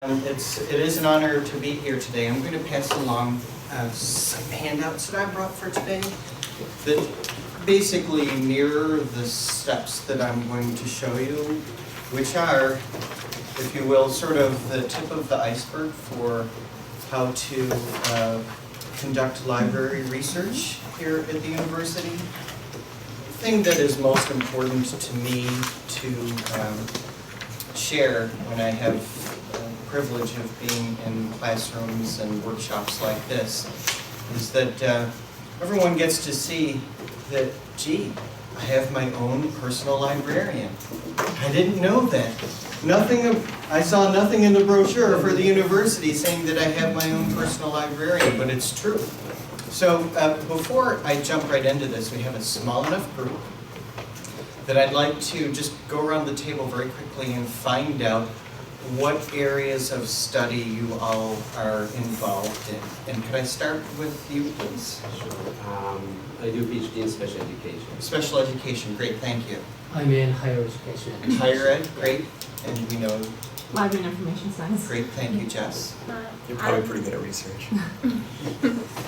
It is an honor to be here today. I'm going to pass along some handouts that I brought for today that basically mirror the steps that I'm going to show you, which are, if you will, sort of the tip of the iceberg for how to conduct library research here at the university. The thing that is most important to me to share when I have privilege of being in classrooms and workshops like this is that everyone gets to see that, gee, I have my own personal librarian. I didn't know that. I saw nothing in the brochure for the university saying that I have my own personal librarian, but it's true. So before I jump right into this, we have a small enough group that I'd like to just go around the table very quickly and find out what areas of study you all are involved in. And could I start with you, please? Sure. I do PhD in special education. Special education, great, thank you. I'm in higher education. Higher ed, great. And we know, Library and Information Science. great, thank you, Jess. You're probably pretty good at research.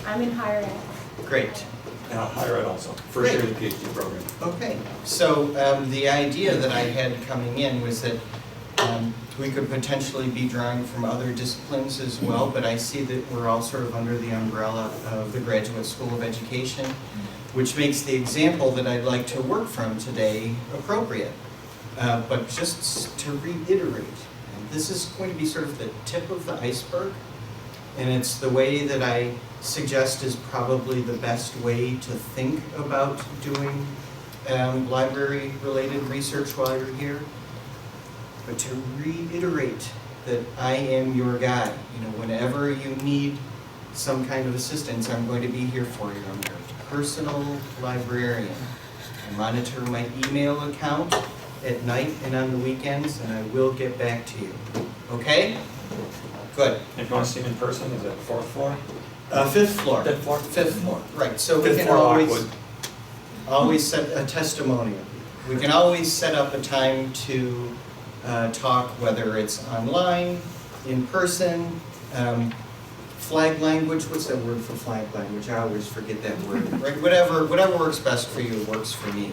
I'm in higher ed. Great. Yeah, higher ed also. First year of the PhD program. Okay, so the idea that I had coming in was that we could potentially be drawing from other disciplines as well, but I see that we're all sort of under the umbrella of the Graduate School of Education, which makes the example that I'd like to work from today appropriate. But just to reiterate, this is going to be sort of the tip of the iceberg, and it's the way that I suggest is probably the best way to think about doing library-related research while you're here. But to reiterate that I am your guy. Whenever you need some kind of assistance, I'm going to be here for you. I'm your personal librarian. I monitor my email account at night and on the weekends, and I will get back to you. Okay? Good. If you want to see him in person, is it fourth floor? Fifth floor. Fifth floor? Fifth floor, right. So we Fifth can floor, Lockwood. always set a testimonial. We can always set up a time to talk, whether it's online, in person, flag language. What's that word for flag language? I always forget that word. Right? Whatever works best for you works for me.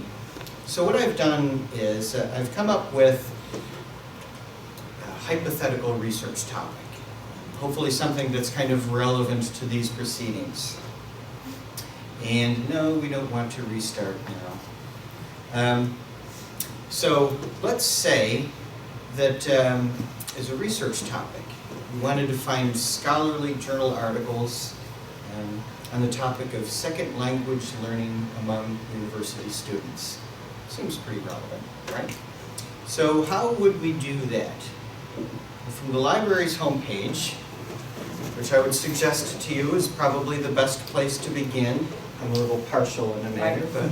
So what I've done is I've come up with a hypothetical research topic. Hopefully something that's kind of relevant to these proceedings. And no, we don't want to restart now. So let's say that as a research topic, we wanted to find scholarly journal articles on the topic of second language learning among university students. Seems pretty relevant, right? So how would we do that? From the library's homepage, which I would suggest to you is probably the best place to begin. I'm a little partial in a manner, but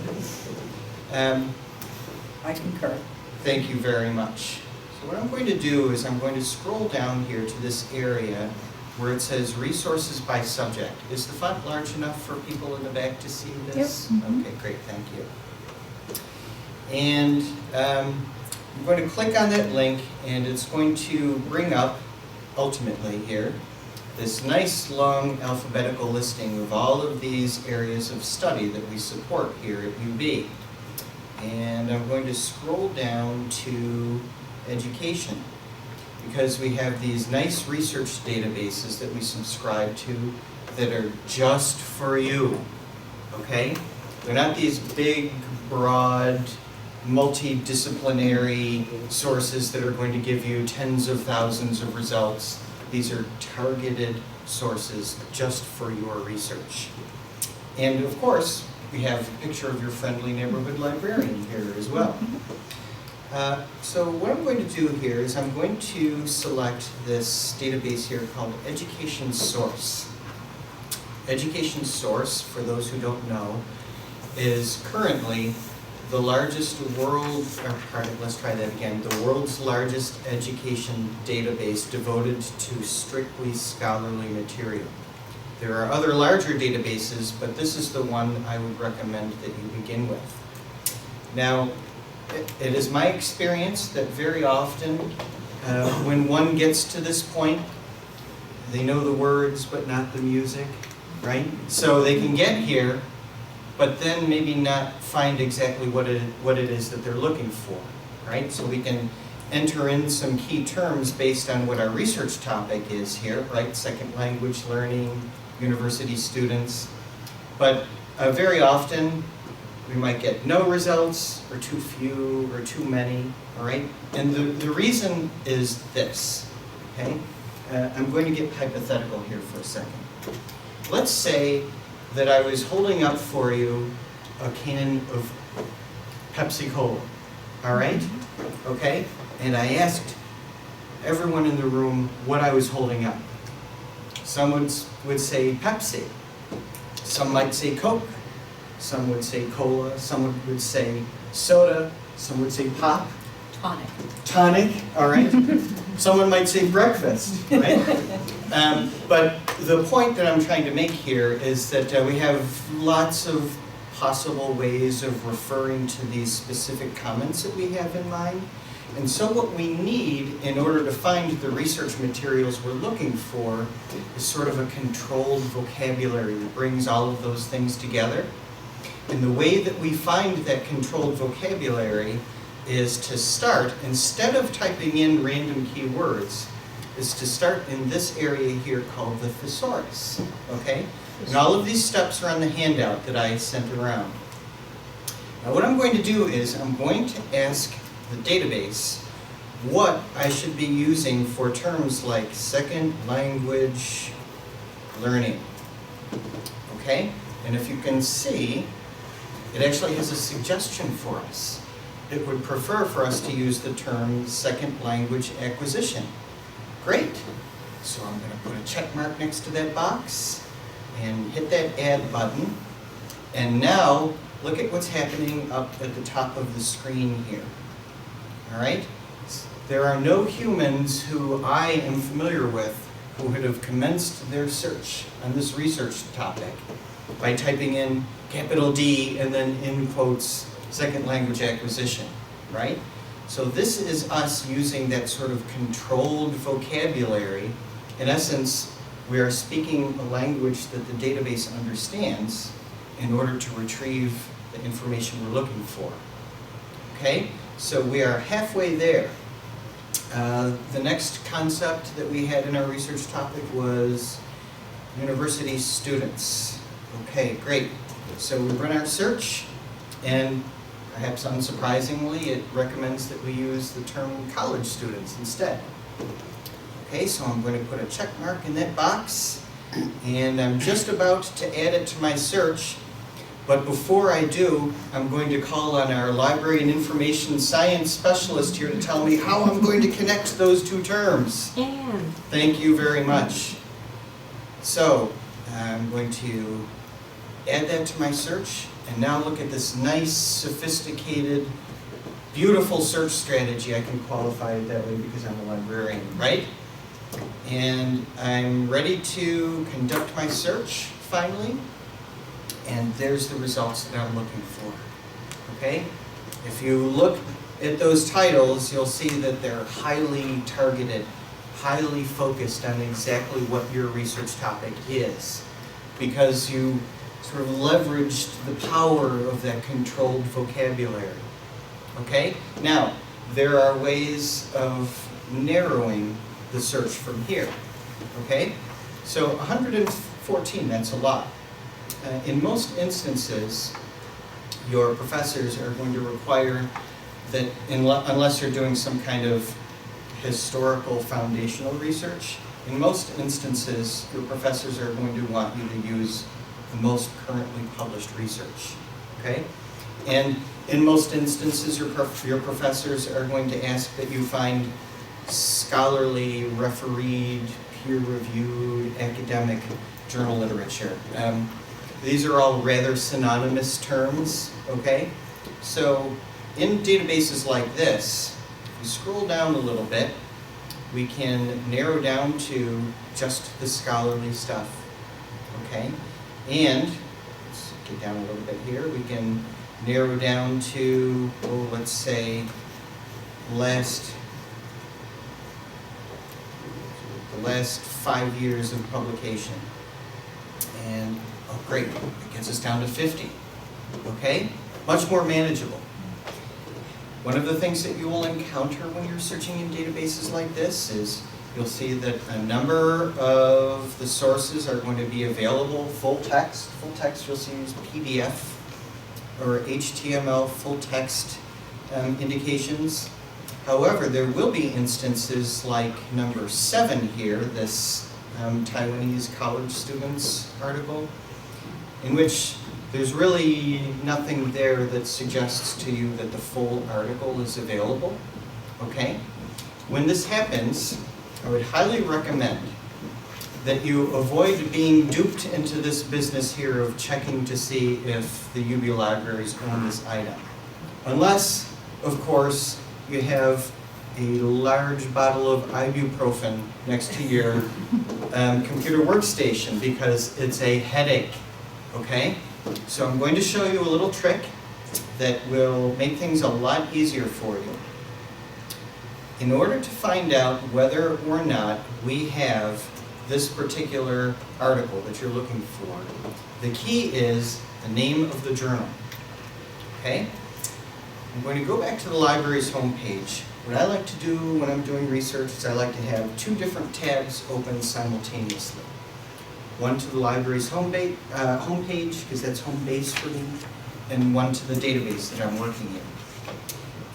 I concur. thank you very much. So what I'm going to do is I'm going to scroll down here to this area where it says resources by subject. Is the font large enough for people in the back to see this? Yep. Okay, great, thank you. And I'm going to click on that link, and it's going to bring up, ultimately here, this nice long alphabetical listing of all of these areas of study that we support here at UB. And I'm going to scroll down to education, because we have these nice research databases that we subscribe to that are just for you, okay? They're not these big, broad, multidisciplinary sources that are going to give you tens of thousands of results. These are targeted sources just for your research. And of course, we have a picture of your friendly neighborhood librarian here as well. So what I'm going to do here is I'm going to select this database here called Education Source. Education Source, for those who don't know, is currently the largest the world's largest education database devoted to strictly scholarly material. There are other larger databases, but this is the one I would recommend that you begin with. Now, it is my experience that very often When one gets to this point, they know the words but not the music, right? So they can get here, but then maybe not find exactly what it is that they're looking for, right? So we can enter in some key terms based on what our research topic is here, right? Second language learning, university students. But very often, we might get no results, or too few, or too many, all right? And the reason is this, okay? I'm going to get hypothetical here for a second. Let's say that I was holding up for you a can of Pepsi Cola, all right? Okay? And I asked everyone in the room what I was holding up. Some would say Pepsi. Some might say Coke. Some would say cola. Some would say soda. Some would say pop. Tonic, all right? Someone might say breakfast, right? But the point that I'm trying to make here is that we have lots of possible ways of referring to these specific comments that we have in mind. And so what we need in order to find the research materials we're looking for is sort of a controlled vocabulary that brings all of those things together. And the way that we find that controlled vocabulary is to start, instead of typing in random keywords, is to start in this area here called the thesaurus, okay? And all of these steps are on the handout that I sent around. Now what I'm going to do is I'm going to ask the database what I should be using for terms like second language learning, okay? And if you can see, it actually has a suggestion for us. It would prefer for us to use the term second language acquisition. Great. So I'm going to put a check mark next to that box and hit that add button. And now look at what's happening up at the top of the screen here. All right? There are no humans who I am familiar with who would have commenced their search on this research topic by typing in capital D and then in quotes second language acquisition, right? So this is us using that sort of controlled vocabulary. In essence, we are speaking a language that the database understands in order to retrieve the information we're looking for. Okay, so we are halfway there. The next concept that we had in our research topic was university students. Okay, great. So we run our search, and perhaps unsurprisingly, it recommends that we use the term college students instead. Okay, so I'm going to put a check mark in that box, and I'm just about to add it to my search, but before I do, I'm going to call on our library and information science specialist here to tell me how I'm going to connect those two terms. And Thank you very much. So, I'm going to add that to my search, and now look at this nice, sophisticated, beautiful search strategy. I can qualify it that way because I'm a librarian, right? And I'm ready to conduct my search, finally. And there's the results that I'm looking for, okay? If you look at those titles, you'll see that they're highly targeted, highly focused on exactly what your research topic is, because you sort of leveraged the power of that controlled vocabulary, okay? Now, there are ways of narrowing the search from here, okay? So 114, that's a lot. In most instances, your professors are going to require that, unless you're doing some kind of historical foundational research, in most instances, your professors are going to want you to use the most currently published research, okay? And in most instances, your professors are going to ask that you find scholarly, refereed, peer-reviewed, academic journal literature. These are all rather synonymous terms, okay? So in databases like this, if we scroll down a little bit, we can narrow down to just the scholarly stuff, okay? And, let's get down a little bit here, we can narrow down to, oh, let's say, last the last 5 years of publication. And, oh great, it gets us down to 50, okay? Much more manageable. One of the things that you will encounter when you're searching in databases like this is you'll see that a number of the sources are going to be available full text. Full text you'll see is PDF or HTML full text indications. However, there will be instances like number 7 here, this Taiwanese college students article, in which there's really nothing there that suggests to you that the full article is available, okay? When this happens, I would highly recommend that you avoid being duped into this business here of checking to see if the UB libraries own this item. Unless, of course, you have a large bottle of ibuprofen next to your computer workstation because it's a headache, okay? So I'm going to show you a little trick that will make things a lot easier for you. In order to find out whether or not we have this particular article that you're looking for, the key is the name of the journal, okay? I'm going to go back to the library's homepage. What I like to do when I'm doing research is I like to have 2 different tabs open simultaneously. One to the library's homepage, because that's home base for me, and one to the database that I'm working in.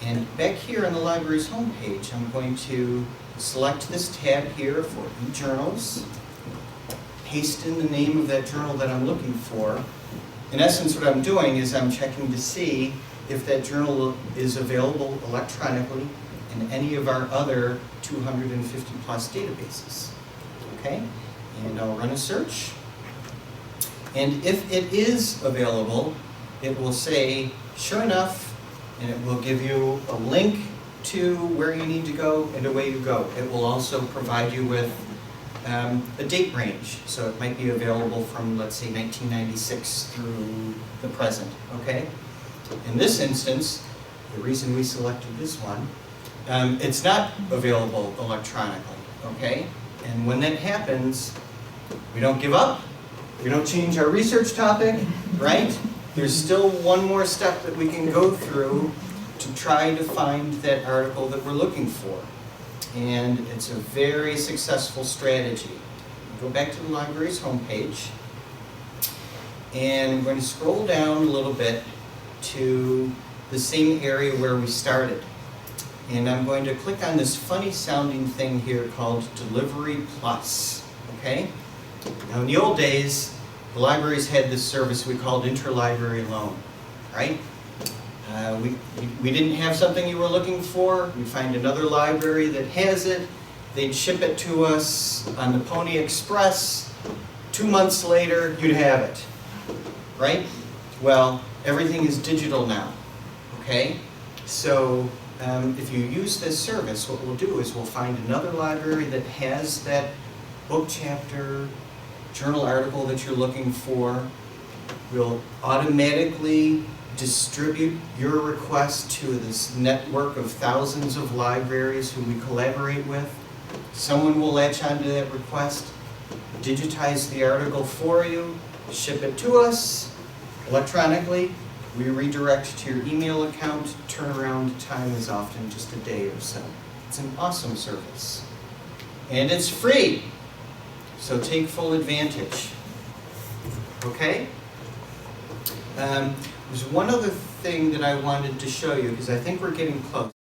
And back here on the library's homepage, I'm going to select this tab here for e-journals, paste in the name of that journal that I'm looking for. In essence, what I'm doing is I'm checking to see if that journal is available electronically in any of our other 250 plus databases, okay? And I'll run a search. And if it is available, it will say, sure enough, and it will give you a link to where you need to go and away you go. It will also provide you with a date range. So it might be available from, let's say, 1996 through the present, okay? In this instance, the reason we selected this one, it's not available electronically, okay? And when that happens, we don't give up, we don't change our research topic, right? There's still one more step that we can go through to try to find that article that we're looking for. And it's a very successful strategy. Go back to the library's homepage, and I'm going to scroll down a little bit to the same area where we started. And I'm going to click on this funny sounding thing here called Delivery Plus, okay? Now in the old days, the libraries had this service we called interlibrary loan, right? We didn't have something you were looking for, we'd find another library that has it, they'd ship it to us on the Pony Express, 2 months later, you'd have it, right? Well, everything is digital now, okay? So if you use this service, what we'll do is we'll find another library that has that book chapter, journal article that you're looking for. We'll automatically distribute your request to this network of thousands of libraries who we collaborate with. Someone will latch onto that request, digitize the article for you, ship it to us electronically. We redirect to your email account. Turnaround time is often just a day or so. It's an awesome service. And it's free, so take full advantage. Okay? There's one other thing that I wanted to show you, because I think we're getting close.